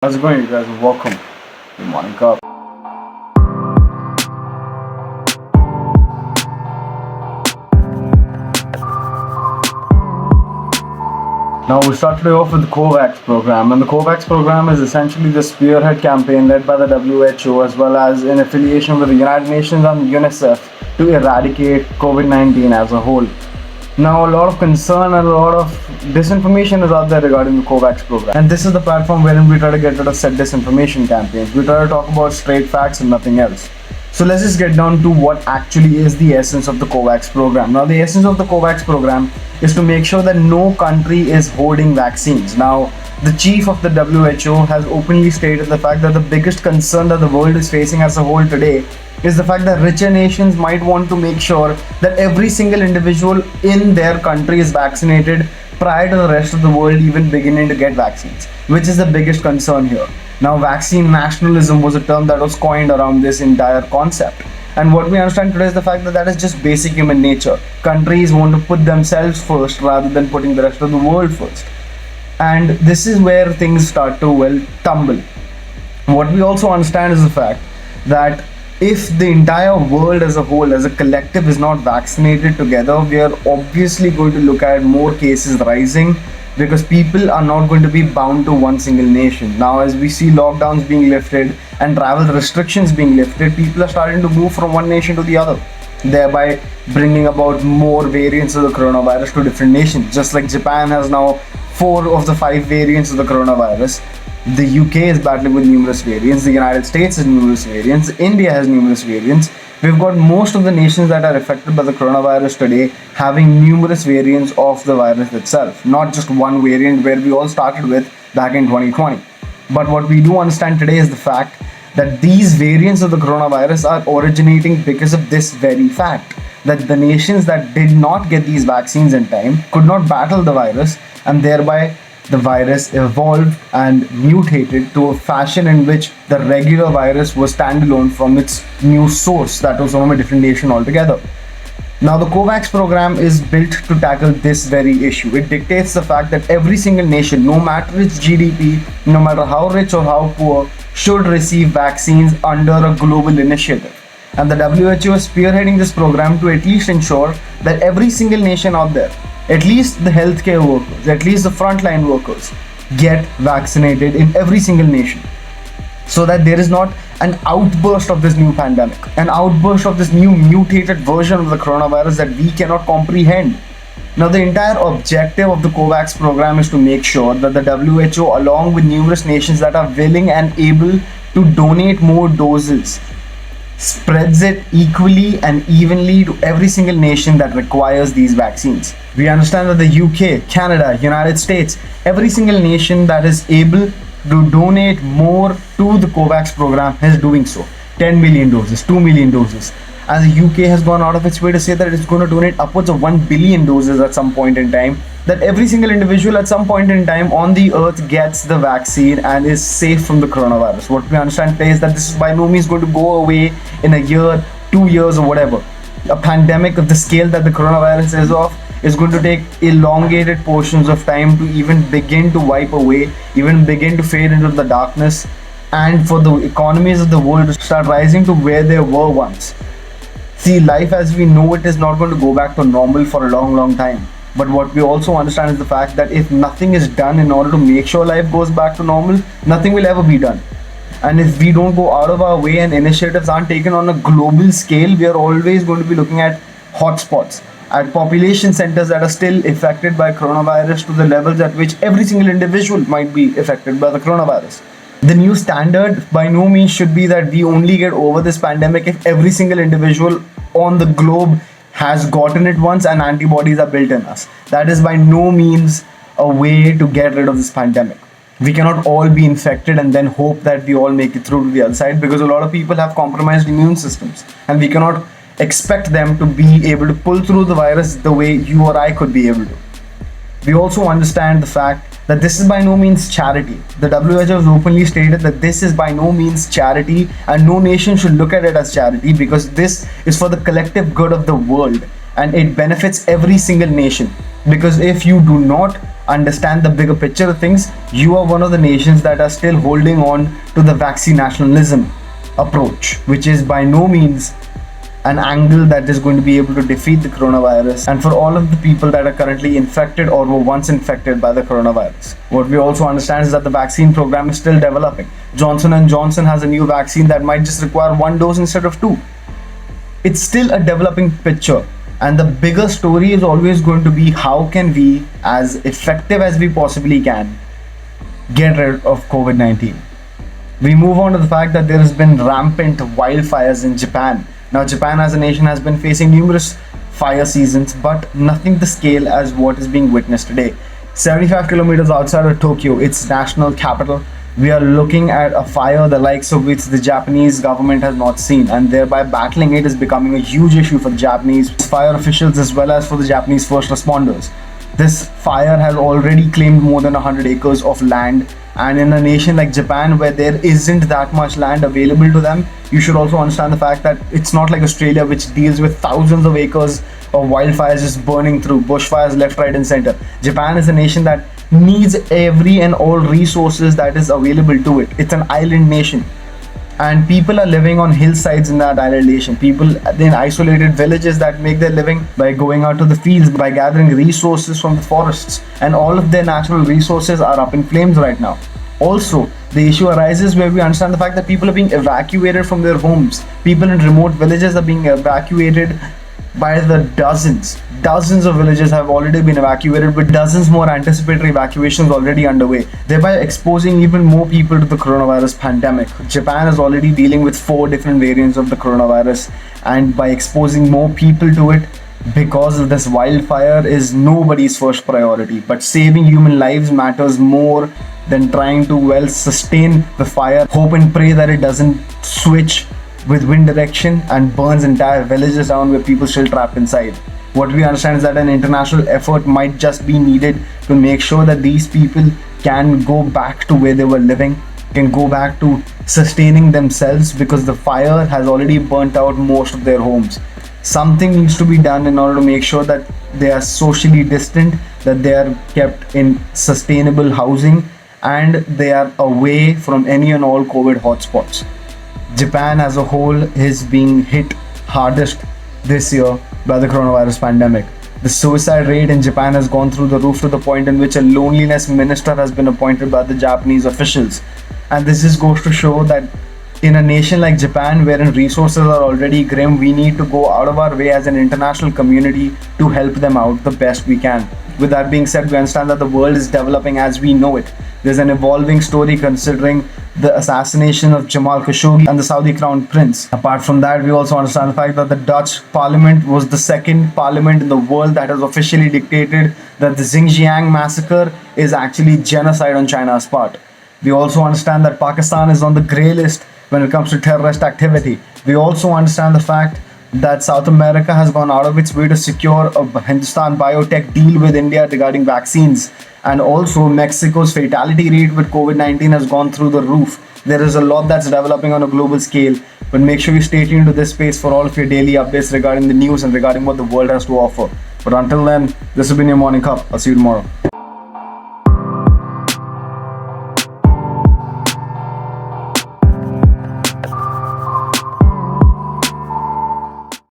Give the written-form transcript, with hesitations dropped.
How's it going, you guys? Welcome to Morning Cup. Now, we start today off with the COVAX program, and the COVAX program is essentially the spearhead campaign led by the WHO as well as in affiliation with the United Nations and UNICEF to eradicate COVID 19 as a whole. Now, a lot of concern and a lot of disinformation is out there regarding the COVAX program. And this is the platform wherein we try to get rid of said disinformation campaigns. We try to talk about straight facts and nothing else. So let's just get down to what actually is the essence of the COVAX program. Now, the essence of the COVAX program is to make sure that no country is hoarding vaccines. Now, the chief of the WHO has openly stated the fact that the biggest concern that the world is facing as a whole today is the fact that richer nations might want to make sure that every single individual in their country is vaccinated prior to the rest of the world even beginning to get vaccines, which is the biggest concern here. Now, vaccine nationalism was a term that was coined around this entire concept. And what we understand today is the fact that that is just basic human nature. Countries want to put themselves first rather than putting the rest of the world first. And this is where things start to, tumble. What we also understand is the fact that if the entire world as a whole, as a collective, is not vaccinated together, we are obviously going to look at more cases rising because people are not going to be bound to one single nation. Now, as we see lockdowns being lifted and travel restrictions being lifted, people are starting to move from one nation to the other, thereby bringing about more variants of the coronavirus to different nations. Just like Japan has now 4 of the 5 variants of the coronavirus. The UK is battling with numerous variants. The United States has numerous variants. India has numerous variants. We've got most of the nations that are affected by the coronavirus today having numerous variants of the virus itself, not just one variant where we all started with back in 2020. But what we do understand today is the fact that these variants of the coronavirus are originating because of this very fact, that the nations that did not get these vaccines in time could not battle the virus, and thereby the virus evolved and mutated to a fashion in which the regular virus was standalone from its new source that was from a different nation altogether. Now, the COVAX program is built to tackle this very issue. It dictates the fact that every single nation, no matter its GDP, no matter how rich or how poor, should receive vaccines under a global initiative. And the WHO is spearheading this program to at least ensure that every single nation out there, at least the healthcare workers, at least the frontline workers, get vaccinated in every single nation, so that there is not an outburst of this new pandemic, an outburst of this new mutated version of the coronavirus that we cannot comprehend. Now, the entire objective of the COVAX program is to make sure that the WHO, along with numerous nations that are willing and able to donate more doses, spreads it equally and evenly to every single nation that requires these vaccines. We understand that the UK, Canada, United States, every single nation that is able to donate more to the COVAX program is doing so. 10 million doses, 2 million doses. And the UK has gone out of its way to say that it's going to donate upwards of 1 billion doses at some point in time, that every single individual at some point in time on the earth gets the vaccine and is safe from the coronavirus. What we understand today is that this is by no means going to go away in a year, 2 years, or whatever. A pandemic of the scale that the coronavirus is of is going to take elongated portions of time to even begin to wipe away, even begin to fade into the darkness, and for the economies of the world to start rising to where they were once. See, life as we know it is not going to go back to normal for a long, long time. But what we also understand is the fact that if nothing is done in order to make sure life goes back to normal, nothing will ever be done. And if we don't go out of our way and initiatives aren't taken on a global scale, we are always going to be looking at hotspots, at population centers that are still affected by coronavirus to the levels at which every single individual might be affected by the coronavirus. The new standard by no means should be that we only get over this pandemic if every single individual on the globe has gotten it once and antibodies are built in us. That is by no means a way to get rid of this pandemic. We cannot all be infected and then hope that we all make it through to the other side, because a lot of people have compromised immune systems and we cannot expect them to be able to pull through the virus the way you or I could be able to. We also understand the fact that this is by no means charity. The WHO has openly stated that this is by no means charity, and no nation should look at it as charity, because this is for the collective good of the world and it benefits every single nation. Because if you do not understand the bigger picture of things, you are one of the nations that are still holding on to the vaccine nationalism approach, which is by no means an angle that is going to be able to defeat the coronavirus. And for all of the people that are currently infected or were once infected by the coronavirus, what we also understand is that the vaccine program is still developing. Johnson & Johnson has a new vaccine that might just require 1 dose instead of 2. It's still a developing picture, and the bigger story is always going to be how can we, as effective as we possibly can, get rid of COVID-19. We move on to the fact that there has been rampant wildfires in Japan. Now, Japan as a nation has been facing numerous fire seasons, but nothing the scale as what is being witnessed today. 75 kilometers outside of Tokyo, its national capital, we are looking at a fire the likes of which the Japanese government has not seen, and thereby battling it is becoming a huge issue for the Japanese fire officials as well as for the Japanese first responders. This fire has already claimed more than 100 acres of land, and in a nation like Japan where there isn't that much land available to them, you should also understand the fact that it's not like Australia, which deals with thousands of acres of wildfires just burning through, bushfires left, right and center. Japan is a nation that needs every and all resources that is available to it. It's an island nation, and people are living on hillsides in that island nation. People in isolated villages that make their living by going out to the fields, by gathering resources from the forests, and all of their natural resources are up in flames right now. Also, the issue arises where we understand the fact that people are being evacuated from their homes. People in remote villages are being evacuated by the dozens. Dozens of villages have already been evacuated, with dozens more anticipatory evacuations already underway, thereby exposing even more people to the coronavirus pandemic. Japan is already dealing with 4 different variants of the coronavirus, and by exposing more people to it because of this wildfire is nobody's first priority. But saving human lives matters more than trying to sustain the fire, hope and pray that it doesn't switch with wind direction and burns entire villages down where people still trapped inside. What we understand is that an international effort might just be needed to make sure that these people can go back to where they were living, can go back to sustaining themselves, because the fire has already burnt out most of their homes. Something needs to be done in order to make sure that they are socially distant, that they are kept in sustainable housing, and they are away from any and all COVID hotspots. Japan as a whole is being hit hardest this year by the coronavirus pandemic. The suicide rate in Japan has gone through the roof, to the point in which a loneliness minister has been appointed by the Japanese officials. And this just goes to show that in a nation like Japan, wherein resources are already grim, we need to go out of our way as an international community to help them out the best we can. With that being said, we understand that the world is developing as we know it. There's an evolving story considering the assassination of Jamal Khashoggi and the Saudi Crown Prince. Apart from that, we also understand the fact that the Dutch parliament was the second parliament in the world that has officially dictated that the Xinjiang massacre is actually genocide on China's part. We also understand that Pakistan is on the grey list when it comes to terrorist activity. We also understand the fact that South America has gone out of its way to secure a Hindustan biotech deal with India regarding vaccines. And also Mexico's fatality rate with COVID-19 has gone through the roof. There is a lot that's developing on a global scale, but make sure you stay tuned to this space for all of your daily updates regarding the news and regarding what the world has to offer. But until then, this has been your Morning Cup. I'll see you tomorrow.